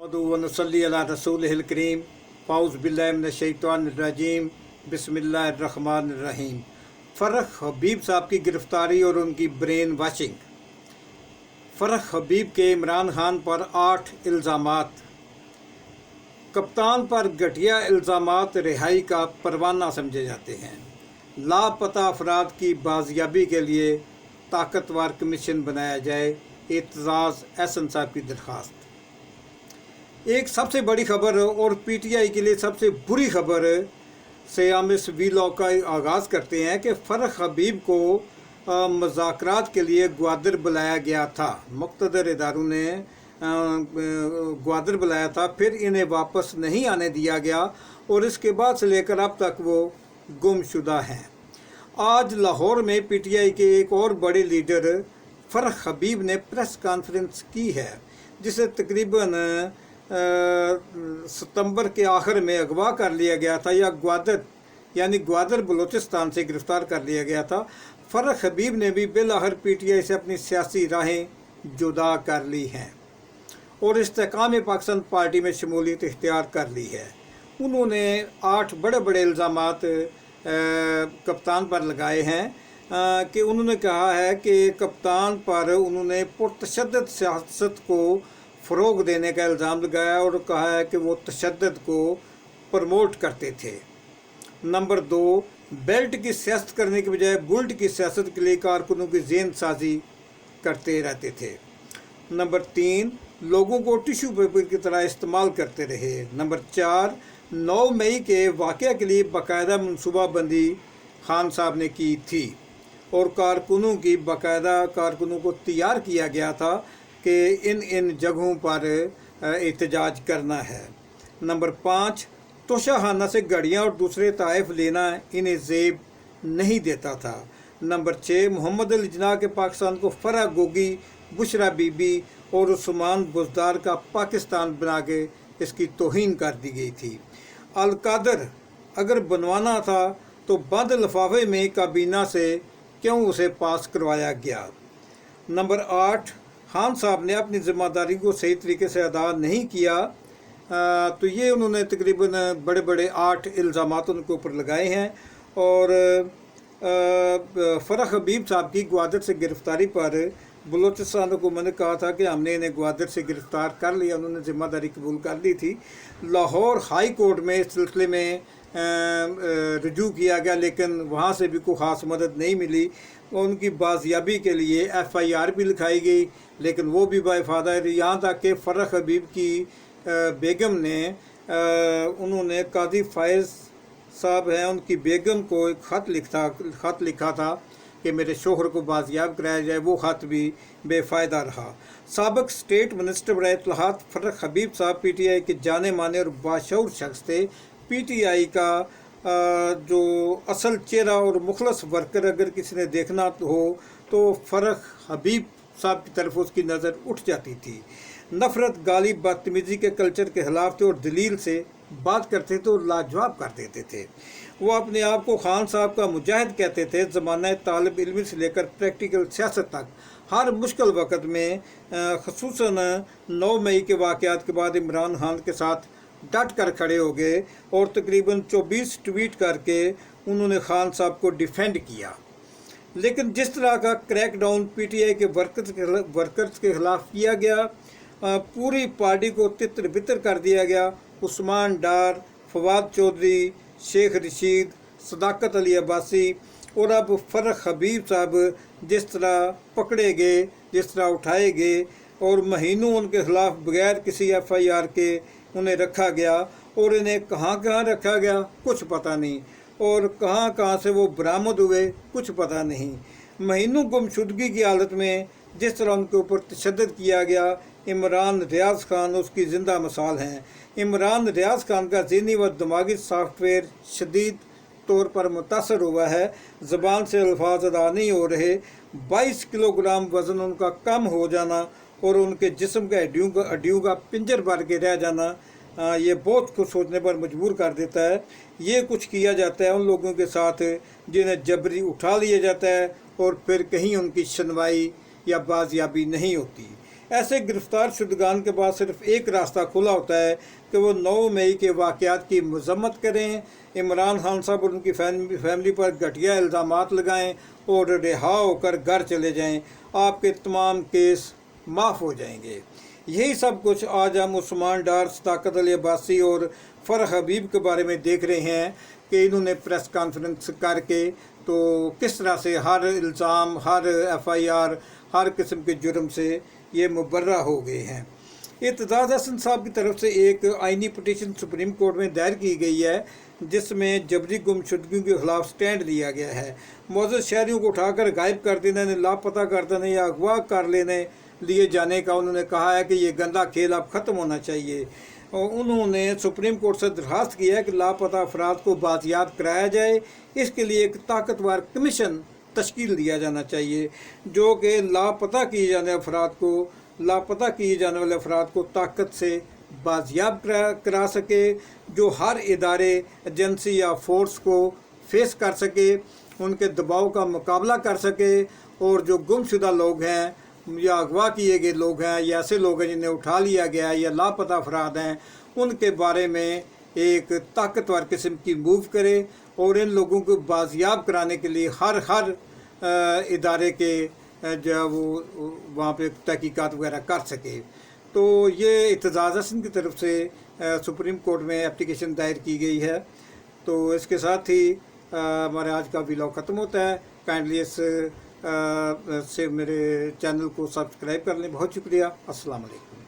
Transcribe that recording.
वनसल्ली अला रसूलिहिल करीम फ़ाउज़ बिल्लाहि मिनश्शैतानिर्रजीम बिस्मिल्लाहिर्रहमानिर्रहीम। फ़रख हबीब साहब की गिरफ़्तारी और उनकी ब्रेन वाशिंग। फ़रख हबीब के इमरान खान पर 8 इल्ज़ामात। कप्तान पर घटिया इल्ज़ामात रिहाई का परवाना समझे जाते हैं। लापता अफराद की बाजियाबी के लिए ताकतवर कमीशन बनाया जाए, एतजाज़ एहसन साहब की दरख्वास्त। एक सबसे बड़ी खबर और पीटीआई के लिए सबसे बुरी खबर से हम इस वीलॉग का आगाज़ करते हैं कि फ़रख हबीब को मुज़ाकरात के लिए ग्वादर बुलाया गया था। मुक़्तदर इदारों ने ग्वादर बुलाया था, फिर इन्हें वापस नहीं आने दिया गया और इसके बाद से लेकर अब तक वो गुमशुदा हैं। आज लाहौर में पीटीआई के एक और बड़े लीडर फ़रख हबीब ने प्रेस कॉन्फ्रेंस की है, जिसे तकरीबन सितंबर के आखिर में अगवा कर लिया गया था या ग्वादर बलूचिस्तान से गिरफ़्तार कर लिया गया था। फ़रख हबीब ने भी बिलाखिर पीटीआई से अपनी सियासी राहें जुदा कर ली हैं और इस्तेहकाम पाकिस्तान पार्टी में शमूलियत इख्तियार कर ली है। उन्होंने 8 बड़े बड़े इल्ज़ामात कप्तान पर लगाए हैं कि उन्होंने कहा है कि कप्तान पर उन्होंने पुरतशद्दुद सियासत को फ़रोग़ देने का इल्ज़ाम लगाया और कहा है कि वो तशद्दुद को प्रमोट करते थे। नंबर 2, बेल्ट की सियासत करने के बजाय बुल्ट की सियासत के लिए कारकुनों की ज़ेन साजी करते रहते थे। नंबर 3, लोगों को टिश्यू पेपर की तरह इस्तेमाल करते रहे। नंबर 4, 9 मई के वाक़या के लिए बाकायदा मनसूबाबंदी खान साहब ने की थी और कारकुनों को तैयार किया गया था कि इन जगहों पर एहतजाज करना है। नंबर 5, तोशाखाना से गाड़ियाँ और दूसरे तहफ़ लेना इन्हें ज़ेब नहीं देता था। नंबर 6, मोहम्मद अली जिन्ना के पाकिस्तान को फरह गोगी, बुशरा बीबी और उस्मान बुज़दार का पाकिस्तान बना के इसकी तौहीन कर दी गई थी। अलकादर अगर बनवाना था तो बंद लिफाफे में काबीना से क्यों उसे पास करवाया गया। नंबर 8, खान साहब ने अपनी ज़िम्मेदारी को सही तरीके से अदा नहीं किया। तो ये उन्होंने तकरीबन बड़े बड़े 8 इल्ज़ामात उनके ऊपर लगाए हैं और फ़रख हबीब साहब की ग्वादर से गिरफ़्तारी पर बलूचिस्तान हुकूमत ने कहा था कि हमने इन्हें ग्वादर से गिरफ़्तार कर लिया, उन्होंने ज़िम्मेदारी कबूल कर ली थी। लाहौर हाई कोर्ट में इस सिलसिले में रजू किया गया, लेकिन वहाँ से भी कोई ख़ास मदद नहीं मिली। उनकी बाजियाबी के लिए FIR भी लिखाई गई, लेकिन वो भी बेफ़ायदा है। यहाँ तक कि फ़रख हबीब की बेगम ने उन्होंने काजी फ़ायज़ साहब हैं, उनकी बेगम को एक ख़त लिखा था कि मेरे शोहर को बाजियाब कराया जाए। वो ख़त भी बेफ़ायदा रहा। साबिक़ स्टेट मिनिस्टर बराए इत्तलाहात फ़रख हबीब साहब PTI के जाने माने और बाशऊर शख्स थे। PTI का जो असल चेहरा और मुखलस वर्कर अगर किसी ने देखना हो तो फ़रख हबीब साहब की तरफ उसकी नज़र उठ जाती थी। नफ़रत, गाली, बदतमीज़ी के कल्चर के ख़िलाफ़ थे और दलील से बात करते थे और लाजवाब कर देते थे। वो अपने आप को खान साहब का मुजाहिद कहते थे। ज़माना तालिब इल्म से लेकर प्रैक्टिकल सियासत तक हर मुश्किल वक़्त में ख़ुसूसन 9 मई के वाक़यात के बाद इमरान खान के साथ डट कर खड़े हो गए और तकरीबन 24 ट्वीट करके उन्होंने खान साहब को डिफेंड किया। लेकिन जिस तरह का क्रैकडाउन PTI के वर्कर्स के ख़िलाफ़ किया गया, पूरी पार्टी को तितर बितर कर दिया गया। उस्मान डार, फवाद चौधरी, शेख रशीद, सदाकत अली अब्बासी और अब फ़रख हबीब साहब जिस तरह पकड़े गए, जिस तरह उठाए गए और महीनों उनके ख़िलाफ़ बग़ैर किसी FIR के उन्हें रखा गया और इन्हें कहाँ रखा गया कुछ पता नहीं और कहाँ से वो बरामद हुए कुछ पता नहीं। महीनों गुमशुदगी की हालत में जिस तरह उनके ऊपर तशद्दुद किया गया। इमरान रियाज़ खान उसकी ज़िंदा मिसाल हैं। इमरान रियाज़ खान का ज़हनी व दिमागी सॉफ्टवेयर शदीद तौर पर मुतासर हुआ है। ज़बान से अल्फाज अदा नहीं हो रहे। 22 किलोग्राम वज़न उनका कम हो जाना और उनके जिस्म के हड्डियों का पिंजर भर के रह जाना, ये बहुत कुछ सोचने पर मजबूर कर देता है। ये कुछ किया जाता है उन लोगों के साथ जिन्हें जबरी उठा लिया जाता है और फिर कहीं उनकी सुनवाई या बाजियाबी नहीं होती। ऐसे गिरफ्तार शुदगान के बाद सिर्फ एक रास्ता खुला होता है कि वो 9 मई के वाक़यात की मजम्मत करें, इमरान खान साहब और उनकी फैमिली पर घटिया इल्ज़ामात लगाएं और रिहा होकर घर चले जाएं। आपके तमाम केस माफ़ हो जाएंगे। यही सब कुछ आज हम उस्मान डार, सदाकत अली अब्बासी और फरह हबीब के बारे में देख रहे हैं कि इन्होंने प्रेस कॉन्फ्रेंस करके तो किस तरह से हर इल्ज़ाम, हर FIR, हर किस्म के जुर्म से ये मुबर्रा हो गए हैं। इत्तेज़ाज़ हसन साहब की तरफ से एक आइनी पटिशन सुप्रीम कोर्ट में दायर की गई है जिसमें जबरी गुमशुदगियों के खिलाफ स्टैंड लिया गया है। मौजूद शहरियों को उठाकर गायब कर देने, लापता कर देने या अगवा कर लेने लिए जाने का उन्होंने कहा है कि ये गंदा खेल अब ख़त्म होना चाहिए। और उन्होंने सुप्रीम कोर्ट से दरख्वास्त किया है कि लापता अफराद को बाजियाब कराया जाए। इसके लिए एक ताकतवर कमीशन तश्कील दिया जाना चाहिए जो कि लापता किए जाने वाले अफराद को ताकत से बाजियाब करा सके, जो हर इदारे, एजेंसी या फोर्स को फेस कर सके, उनके दबाव का मुकाबला कर सके, और जो गुमशुदा लोग हैं या अगवा किए गए लोग हैं या ऐसे लोग हैं जिन्हें उठा लिया गया है या लापता अफराद हैं, उनके बारे में एक ताकतवर किस्म की मूव करे और इन लोगों को बाजियाब कराने के लिए हर इदारे के जो वो वहाँ पे तहकीकात वगैरह कर सके। तो ये इत्तेज़ाज़ हसन की तरफ से सुप्रीम कोर्ट में एप्लीकेशन दायर की गई है। तो इसके साथ ही हमारे आज का व्लॉग ख़त्म होता है। काइंडली से मेरे चैनल को सब्सक्राइब कर लें। बहुत शुक्रिया। अस्सलाम वालेकुम।